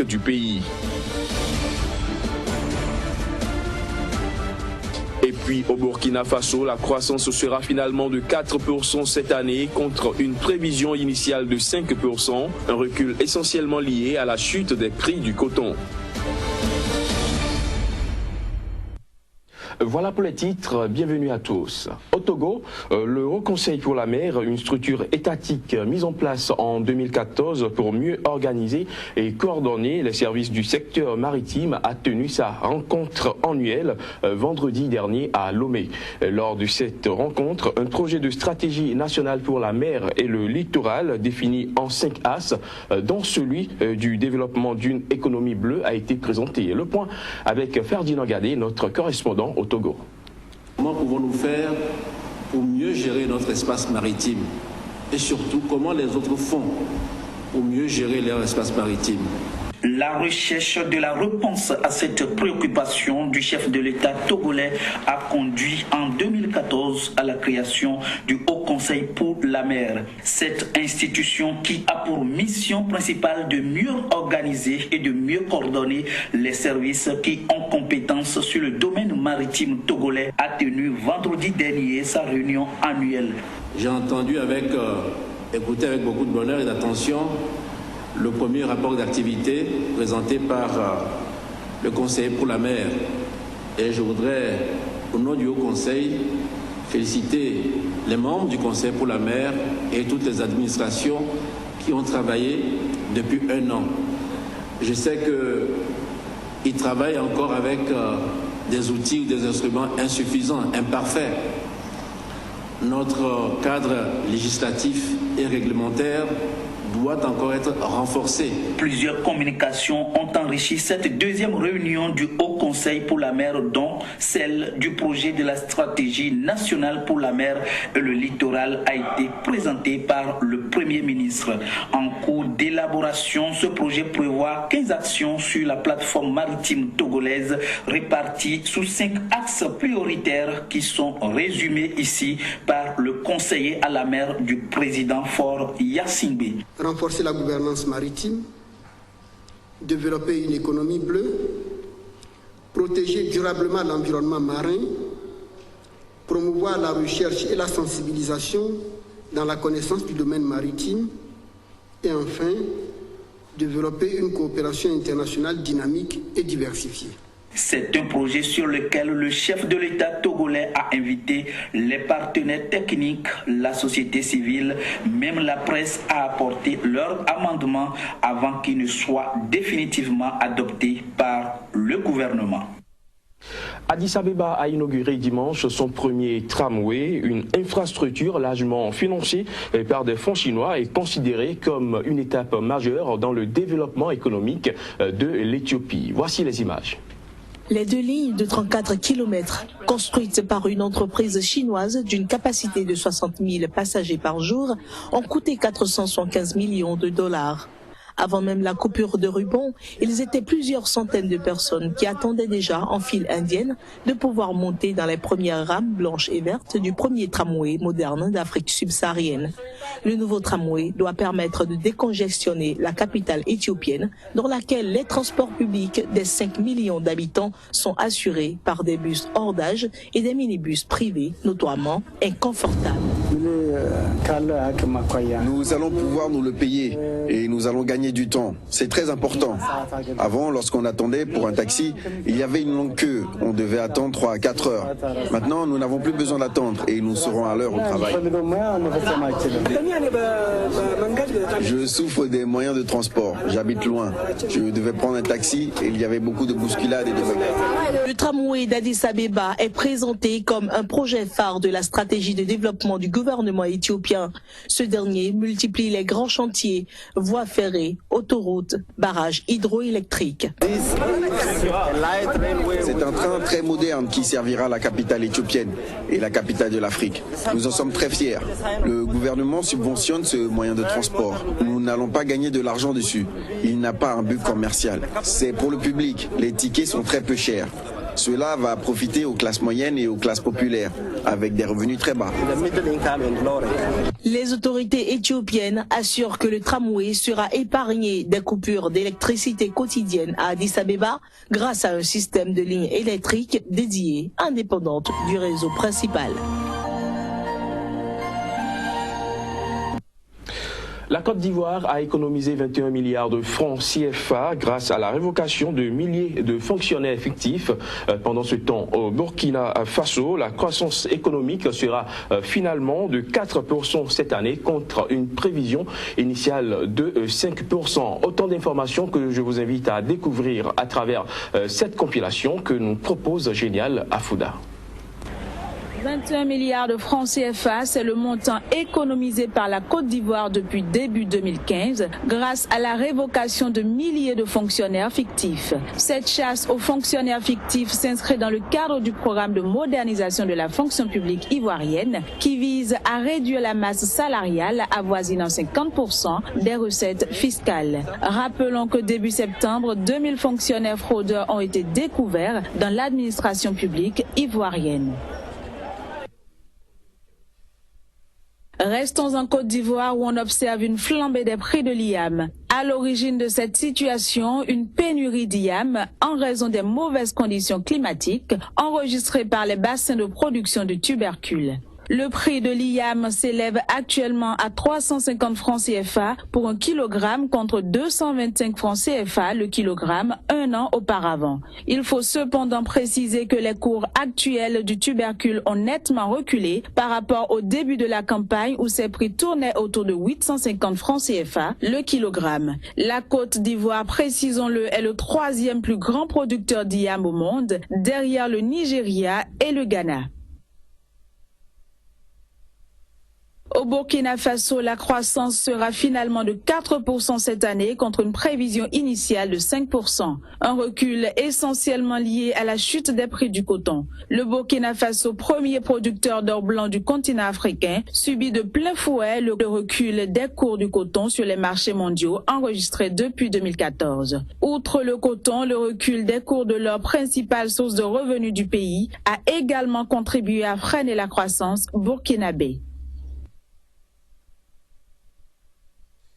du pays. Et puis au Burkina Faso, la croissance sera finalement de 4% cette année contre une prévision initiale de 5%, un recul essentiellement lié à la chute des prix du coton. Voilà pour les titres, bienvenue à tous. Au Togo, le Haut Conseil pour la mer, une structure étatique mise en place en 2014 pour mieux organiser et coordonner les services du secteur maritime, a tenu sa rencontre annuelle vendredi dernier à Lomé. Lors de cette rencontre, un projet de stratégie nationale pour la mer et le littoral défini en 5 axes, dont celui du développement d'une économie bleue, a été présenté. Le point avec Ferdinand Gadé, notre correspondant au Togo. Comment pouvons-nous faire pour mieux gérer notre espace maritime et surtout comment les autres font pour mieux gérer leur espace maritime? La recherche de la réponse à cette préoccupation du chef de l'État togolais a conduit en 2014 à la création du Haut Conseil pour la mer. Cette institution qui a pour mission principale de mieux organiser et de mieux coordonner les services qui ont compétence sur le domaine maritime togolais a tenu vendredi dernier sa réunion annuelle. J'ai entendu écouter avec beaucoup de bonheur et d'attention le premier rapport d'activité présenté par le conseiller pour la mer. Et je voudrais, au nom du Haut Conseil, féliciter les membres du Conseil pour la mer et toutes les administrations qui ont travaillé depuis 1 an. Je sais qu'ils travaillent encore avec des outils ou des instruments insuffisants, imparfaits. Notre cadre législatif et réglementaire doit encore être renforcé. Plusieurs communications ont enrichi cette deuxième réunion du Haut Conseil pour la mer, dont celle du projet de la stratégie nationale pour la mer et le littoral a été présentée par le Premier ministre. En cours d'élaboration, ce projet prévoit 15 actions sur la plateforme maritime togolaise réparties sous 5 axes prioritaires qui sont résumés ici par le conseiller à la mer du président Faure Gnassingbé. Renforcer la gouvernance maritime, développer une économie bleue, protéger durablement l'environnement marin, promouvoir la recherche et la sensibilisation dans la connaissance du domaine maritime et enfin, développer une coopération internationale dynamique et diversifiée. C'est un projet sur lequel le chef de l'État togolais a invité les partenaires techniques, la société civile, même la presse à apporter leur amendement avant qu'il ne soit définitivement adopté par le gouvernement. Addis Abeba a inauguré dimanche son premier tramway, une infrastructure largement financée par des fonds chinois et considérée comme une étape majeure dans le développement économique de l'Éthiopie. Voici les images. Les 2 lignes de 34 km, construites par une entreprise chinoise d'une capacité de 60 000 passagers par jour, ont coûté 475 millions de dollars. Avant même la coupure de ruban, ils étaient plusieurs centaines de personnes qui attendaient déjà en file indienne de pouvoir monter dans les premières rames blanches et vertes du premier tramway moderne d'Afrique subsaharienne. Le nouveau tramway doit permettre de décongestionner la capitale éthiopienne, dans laquelle les transports publics des 5 millions d'habitants sont assurés par des bus hors d'âge et des minibus privés, notoirement inconfortables. Nous allons pouvoir nous le payer et nous allons gagner du temps. C'est très important. Avant, lorsqu'on attendait pour un taxi, il y avait une longue queue. On devait attendre 3 à 4 heures. Maintenant, nous n'avons plus besoin d'attendre et nous serons à l'heure au travail. Je souffre des moyens de transport. J'habite loin. Je devais prendre un taxi et il y avait beaucoup de bousculades et de bagarres. Le tramway d'Addis Abeba est présenté comme un projet phare de la stratégie de développement du gouvernement éthiopien. Ce dernier multiplie les grands chantiers, voies ferrées, autoroutes, barrages hydroélectriques. C'est un train très moderne qui servira la capitale éthiopienne et la capitale de l'Afrique. Nous en sommes très fiers. Le gouvernement subventionne ce moyen de transport. Nous n'allons pas gagner de l'argent dessus. Il n'a pas un but commercial. C'est pour le public. Les tickets sont très peu chers. Cela va profiter aux classes moyennes et aux classes populaires, avec des revenus très bas. Les autorités éthiopiennes assurent que le tramway sera épargné des coupures d'électricité quotidiennes à Addis Abeba grâce à un système de lignes électriques dédiées, indépendantes du réseau principal. La Côte d'Ivoire a économisé 21 milliards de francs CFA grâce à la révocation de milliers de fonctionnaires fictifs. Pendant ce temps, au Burkina Faso, la croissance économique sera finalement de 4% cette année contre une prévision initiale de 5%. Autant d'informations que je vous invite à découvrir à travers cette compilation que nous propose Génial Afouda. 21 milliards de francs CFA, c'est le montant économisé par la Côte d'Ivoire depuis début 2015 grâce à la révocation de milliers de fonctionnaires fictifs. Cette chasse aux fonctionnaires fictifs s'inscrit dans le cadre du programme de modernisation de la fonction publique ivoirienne qui vise à réduire la masse salariale avoisinant 50% des recettes fiscales. Rappelons que début septembre, 2000 fonctionnaires fraudeurs ont été découverts dans l'administration publique ivoirienne. Restons en Côte d'Ivoire où on observe une flambée des prix de l'IAM. À l'origine de cette situation, une pénurie d'IAM en raison des mauvaises conditions climatiques enregistrées par les bassins de production de tubercules. Le prix de l'IAM s'élève actuellement à 350 francs CFA pour un kilogramme contre 225 francs CFA le kilogramme un an auparavant. Il faut cependant préciser que les cours actuels du tubercule ont nettement reculé par rapport au début de la campagne où ces prix tournaient autour de 850 francs CFA le kilogramme. La Côte d'Ivoire, précisons-le, est le troisième plus grand producteur d'IAM au monde, derrière le Nigeria et le Ghana. Au Burkina Faso, la croissance sera finalement de 4% cette année contre une prévision initiale de 5%. Un recul essentiellement lié à la chute des prix du coton. Le Burkina Faso, premier producteur d'or blanc du continent africain, subit de plein fouet le recul des cours du coton sur les marchés mondiaux enregistré depuis 2014. Outre le coton, le recul des cours de l'or, principale source de revenus du pays, a également contribué à freiner la croissance burkinabé.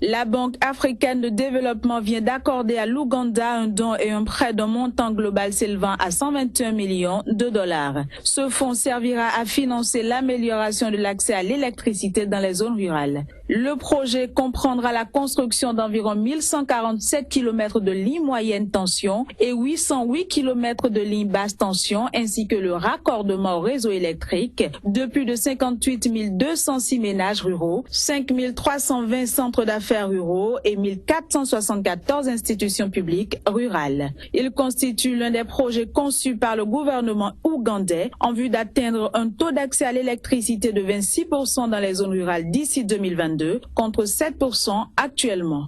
La Banque africaine de développement vient d'accorder à l'Ouganda un don et un prêt d'un montant global s'élevant à 121 millions de dollars. Ce fonds servira à financer l'amélioration de l'accès à l'électricité dans les zones rurales. Le projet comprendra la construction d'environ 1147 km de lignes moyenne tension et 808 km de lignes basse tension ainsi que le raccordement au réseau électrique de plus de 58 206 ménages ruraux, 5 320 centres d'affaires ruraux et 1474 institutions publiques rurales. Il constitue l'un des projets conçus par le gouvernement ougandais en vue d'atteindre un taux d'accès à l'électricité de 26% dans les zones rurales d'ici 2022 contre 7% actuellement.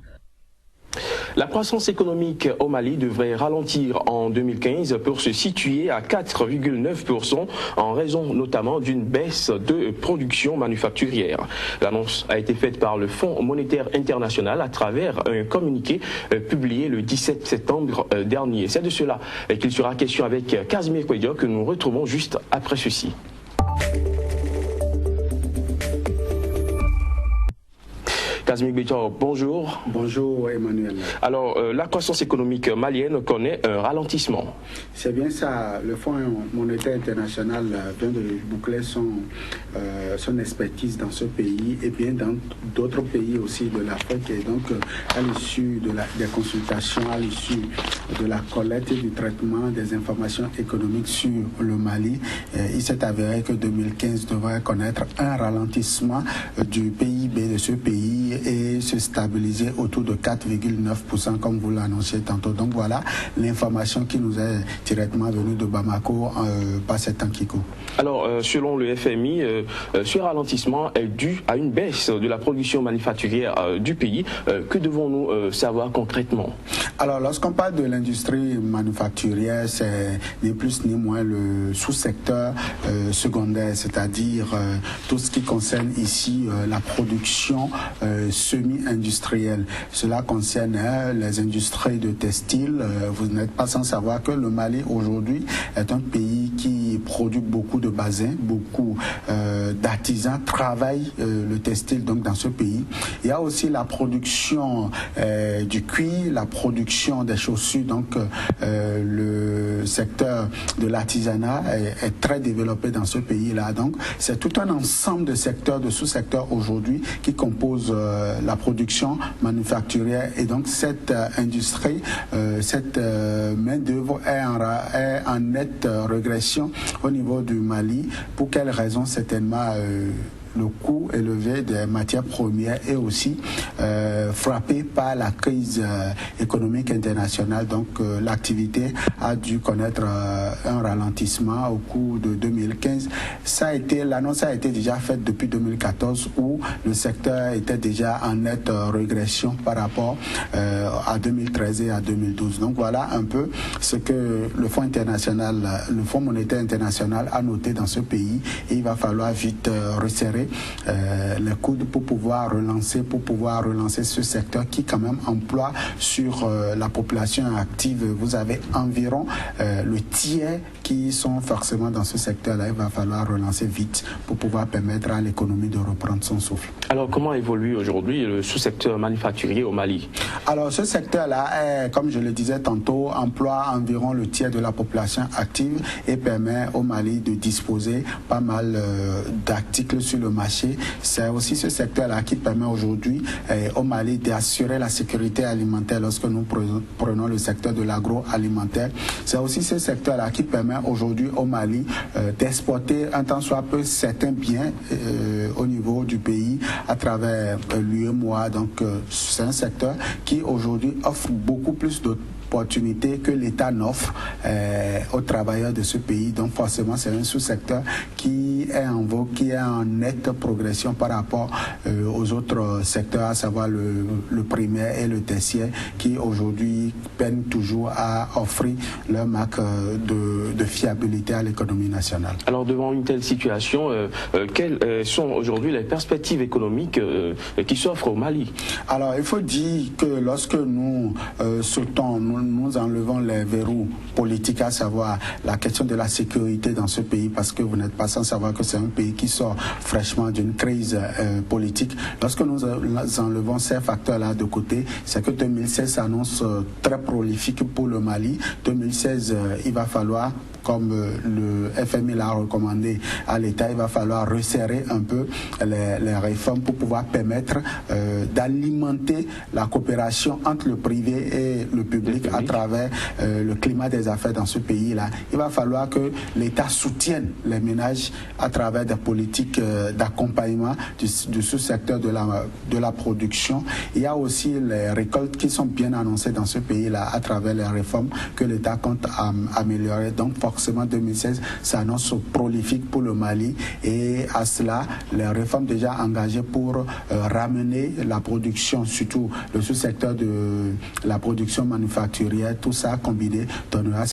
La croissance économique au Mali devrait ralentir en 2015 pour se situer à 4,9% en raison notamment d'une baisse de production manufacturière. L'annonce a été faite par le Fonds monétaire international à travers un communiqué publié le 17 septembre dernier. C'est de cela qu'il sera question avec Casimir Kouedio que nous retrouvons juste après ceci. Casimir Kouedio, bonjour. Bonjour Emmanuel. Alors, la croissance économique malienne connaît un ralentissement. C'est bien ça. Le Fonds monétaire international vient de boucler son expertise dans ce pays et bien dans d'autres pays aussi de l'Afrique. Et donc, à l'issue des consultations, à l'issue de la collecte et du traitement des informations économiques sur le Mali, il s'est avéré que 2015 devrait connaître un ralentissement du PIB de ce pays et se stabiliser autour de 4,9% comme vous l'annonciez tantôt. Donc voilà l'information qui nous est directement venue de Bamako par cet temps qui court. Alors selon le FMI, ce ralentissement est dû à une baisse de la production manufacturière du pays. Que devons-nous savoir concrètement? Alors lorsqu'on parle de l'industrie manufacturière, c'est ni plus ni moins le sous-secteur secondaire, c'est-à-dire tout ce qui concerne ici la production semi-industrielle. Cela concerne les industries de textile. Vous n'êtes pas sans savoir que le Mali aujourd'hui est un pays qui produit beaucoup de bassins, beaucoup d'artisans travaillent le textile donc dans ce pays. Il y a aussi la production du cuir, la production des chaussures, donc le secteur de l'artisanat est très développé dans ce pays-là. Donc c'est tout un ensemble de secteurs, de sous-secteurs aujourd'hui qui composent la production manufacturière, et donc cette industrie, cette main-d'œuvre est en nette régression au niveau du Mali. Pour quelles raisons? Certainement le coût élevé des matières premières est aussi frappé par la crise économique internationale. Donc l'activité a dû connaître un ralentissement au cours de 2015. L'annonce a été déjà faite depuis 2014 où le secteur était déjà en nette régression par rapport à 2013 et à 2012. Donc voilà un peu ce que le Fonds international, le Fonds monétaire international a noté dans ce pays, et il va falloir vite resserrer les coudes pour pouvoir relancer ce secteur qui quand même emploie sur la population active. Vous avez environ le tiers qui sont forcément dans ce secteur-là. Il va falloir relancer vite pour pouvoir permettre à l'économie de reprendre son souffle. Alors comment évolue aujourd'hui le sous-secteur manufacturier au Mali? Alors ce secteur-là, comme je le disais tantôt, emploie environ le tiers de la population active et permet au Mali de disposer pas mal d'articles sur le marché. C'est aussi ce secteur-là qui permet aujourd'hui au Mali d'assurer la sécurité alimentaire lorsque nous prenons le secteur de l'agroalimentaire. C'est aussi ce secteur-là qui permet aujourd'hui au Mali d'exporter un tant soit peu certains biens au niveau du pays à travers l'UEMOA. Donc c'est un secteur qui aujourd'hui offre beaucoup plus d'opportunités que l'État n'offre aux travailleurs de ce pays. Donc forcément c'est un sous-secteur qui est en vogue, qui est en nette progression par rapport aux autres secteurs, à savoir le primaire et le tertiaire, qui aujourd'hui peinent toujours à offrir leur marque de fiabilité à l'économie nationale. Alors devant une telle situation, quelles sont aujourd'hui les perspectives économiques qui s'offrent au Mali? Alors il faut dire que lorsque nous sautons, nous enlevons les verrous politiques, à savoir la question de la sécurité dans ce pays, parce que vous n'êtes pas sans savoir que c'est un pays qui sort fraîchement d'une crise politique. Lorsque nous enlevons ces facteurs-là de côté, c'est que 2016 s'annonce très prolifique pour le Mali. 2016, il va falloir, comme le FMI l'a recommandé à l'État, il va falloir resserrer un peu les réformes pour pouvoir permettre d'alimenter la coopération entre le privé et le public à travers le climat des affaires dans ce pays-là. Il va falloir que l'État soutienne les ménages à travers des politiques d'accompagnement du sous-secteur de la production. Il y a aussi les récoltes qui sont bien annoncées dans ce pays-là à travers les réformes que l'État compte améliorer. Donc forcément 2016 s'annonce prolifique pour le Mali, et à cela les réformes déjà engagées pour ramener la production, surtout le sous-secteur de la production manufacturière, tout ça combiné donnera